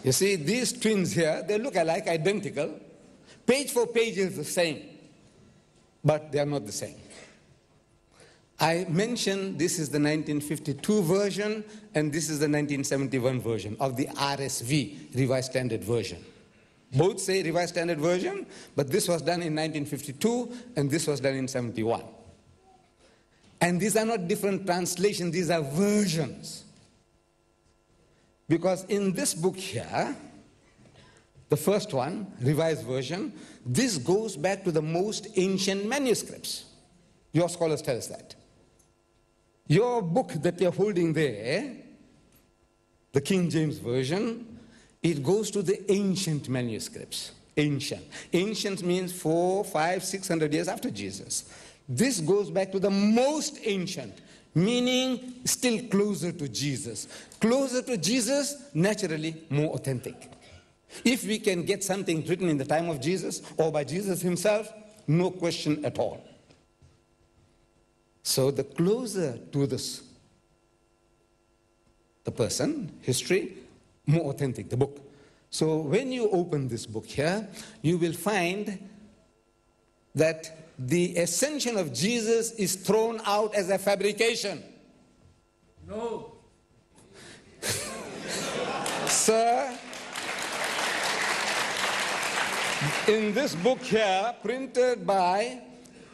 You see, these twins here, they look alike, identical. Page for page is the same, but they are not the same. I mentioned this is the 1952 version, and this is the 1971 version of the RSV, Revised Standard Version. Both say Revised Standard Version, but this was done in 1952, and this was done in 71. And these are not different translations, these are versions. Because in this book here, the first one, Revised Version, this goes back to the most ancient manuscripts. Your scholars tell us that. Your book that you're holding there, the King James Version, it goes to the ancient manuscripts. Ancient. Ancient means 400, 500, 600 years after Jesus. This goes back to the most ancient, meaning still closer to Jesus. Closer to Jesus, naturally more authentic. If we can get something written in the time of Jesus or by Jesus himself, no question at all. So the closer to this, the person, history, more authentic, the book. So when you open this book here, you will find that the ascension of Jesus is thrown out as a fabrication. No. Sir, in this book here, printed by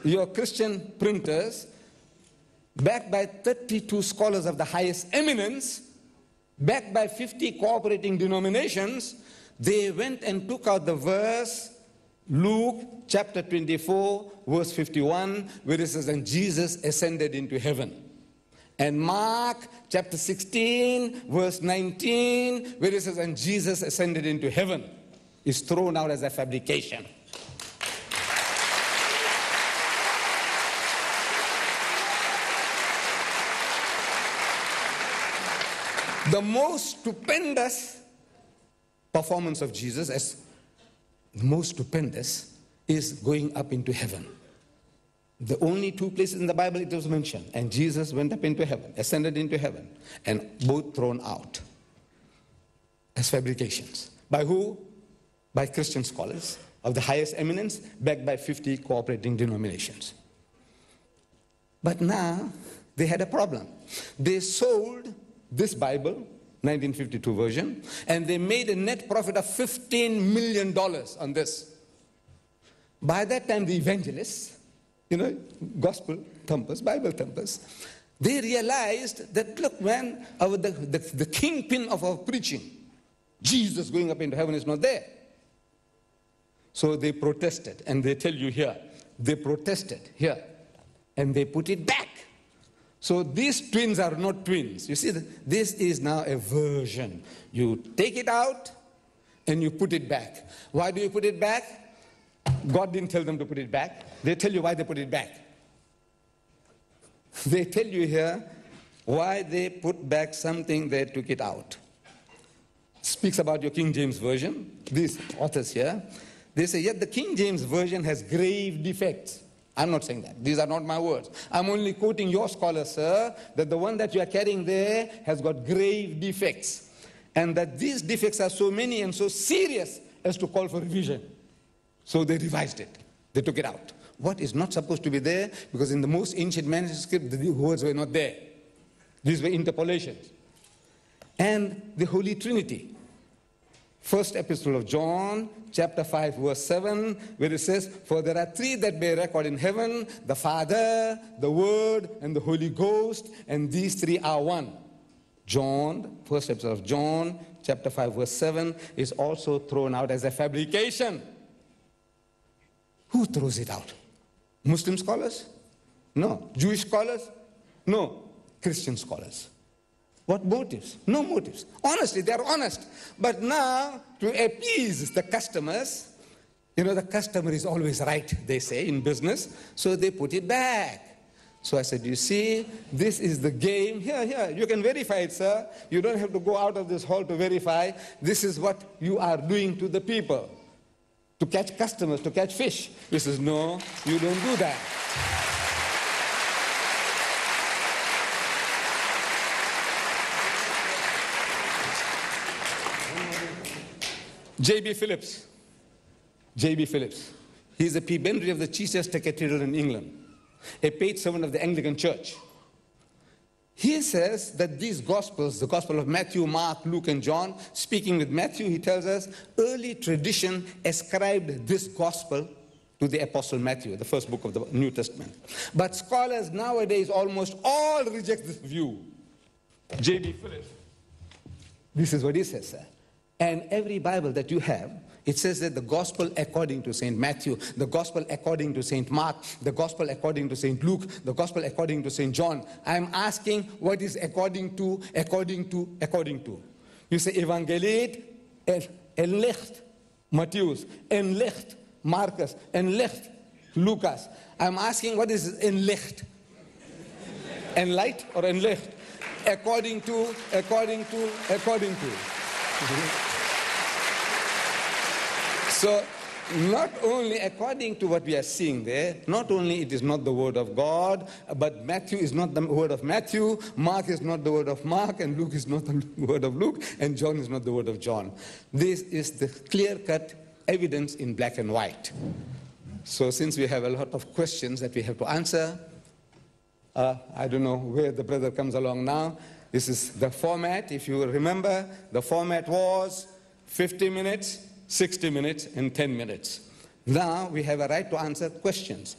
your Christian printers, backed by 32 scholars of the highest eminence, backed by 50 cooperating denominations, they went and took out the verse, Luke chapter 24, verse 51, where it says, and Jesus ascended into heaven. And Mark chapter 16, verse 19, where it says, and Jesus ascended into heaven, is thrown out as a fabrication. The most stupendous performance of Jesus, as the most stupendous, is going up into heaven. The only two places in the Bible it was mentioned, and Jesus went up into heaven, ascended into heaven, and both thrown out as fabrications. By who? By Christian scholars of the highest eminence, backed by 50 cooperating denominations. But now, they had a problem. They sold this Bible, 1952 version, and they made a net profit of $15 million on this. By that time, the evangelists, gospel thumpers, Bible thumpers, they realized that, look, man, the kingpin of our preaching, Jesus going up into heaven, is not there. So they protested, and they tell you here, they protested here, and they put it back. So these twins are not twins. You see, this is now a version. You take it out and you put it back. Why do you put it back? God didn't tell them to put it back. They tell you why they put it back. They tell you here why they put back something they took it out. Speaks about your King James Version. These authors here, they say, yet the King James Version has grave defects. I'm not saying that. These are not my words. I'm only quoting your scholar, sir, that the one that you are carrying there has got grave defects. And that these defects are so many and so serious as to call for revision. So they revised it. They took it out. What is not supposed to be there? Because in the most ancient manuscript, the words were not there. These were interpolations. And the Holy Trinity. First epistle of John, chapter 5, verse 7, where it says, for there are three that bear record in heaven, the Father, the Word, and the Holy Ghost, and these three are one. John, first epistle of John, chapter 5, verse 7, is also thrown out as a fabrication. Who throws it out? Muslim scholars? No. Jewish scholars? No. Christian scholars. What motives? No motives. Honestly, they are honest. But now, to appease the customers, the customer is always right, they say, in business, so they put it back. So I said, you see, this is the game. Here, you can verify it, sir. You don't have to go out of this hall to verify. This is what you are doing to the people. To catch customers, to catch fish. He says, no, you don't do that. J.B. Phillips. J.B. Phillips. He's the prebendary of the Chichester Cathedral in England, a paid servant of the Anglican Church. He says that these Gospels, the Gospel of Matthew, Mark, Luke, and John, speaking with Matthew, he tells us early tradition ascribed this Gospel to the Apostle Matthew, the first book of the New Testament. But scholars nowadays almost all reject this view. J.B. Phillips. This is what he says, sir. And every Bible that you have, it says that the Gospel according to St. Matthew, the Gospel according to St. Mark, the Gospel according to St. Luke, the Gospel according to St. John. I'm asking what is according to. You say Evangeliet en licht, Matthäus, en licht, Marcus, en licht, Lucas. I'm asking what is en licht? En light or en licht? According to. So, not only according to what we are seeing there, not only it is not the word of God, but Matthew is not the word of Matthew, Mark is not the word of Mark, and Luke is not the word of Luke, and John is not the word of John. This is the clear-cut evidence in black and white. So since we have a lot of questions that we have to answer, I don't know where the brother comes along now. This is the format. If you remember, the format was 50 minutes, 60 minutes, and 10 minutes. Now we have a right to answer questions.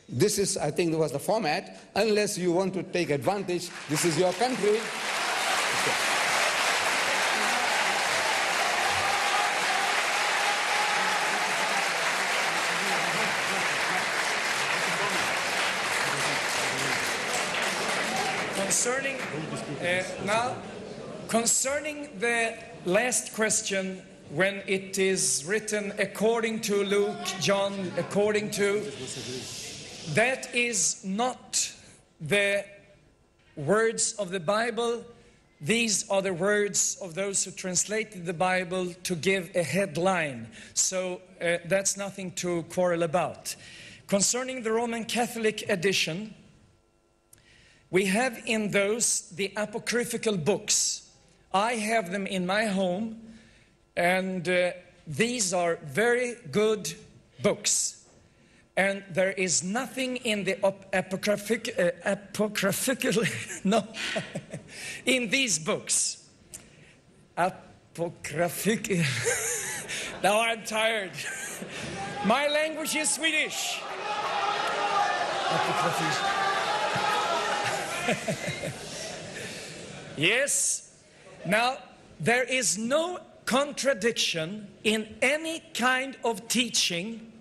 This is, I think, was the format. Unless you want to take advantage, this is your country. Okay. Concerning the last question, when it is written according to Luke, John, according to, that is not the words of the Bible. These are the words of those who translated the Bible to give a headline. So that's nothing to quarrel about. Concerning the Roman Catholic edition, we have in those the apocryphal books. I have them in my home, and these are very good books. And there is nothing in the apocryphal, no, in these books. Apocryphal, now I'm tired. My language is Swedish. Yes. Now, there is no contradiction in any kind of teaching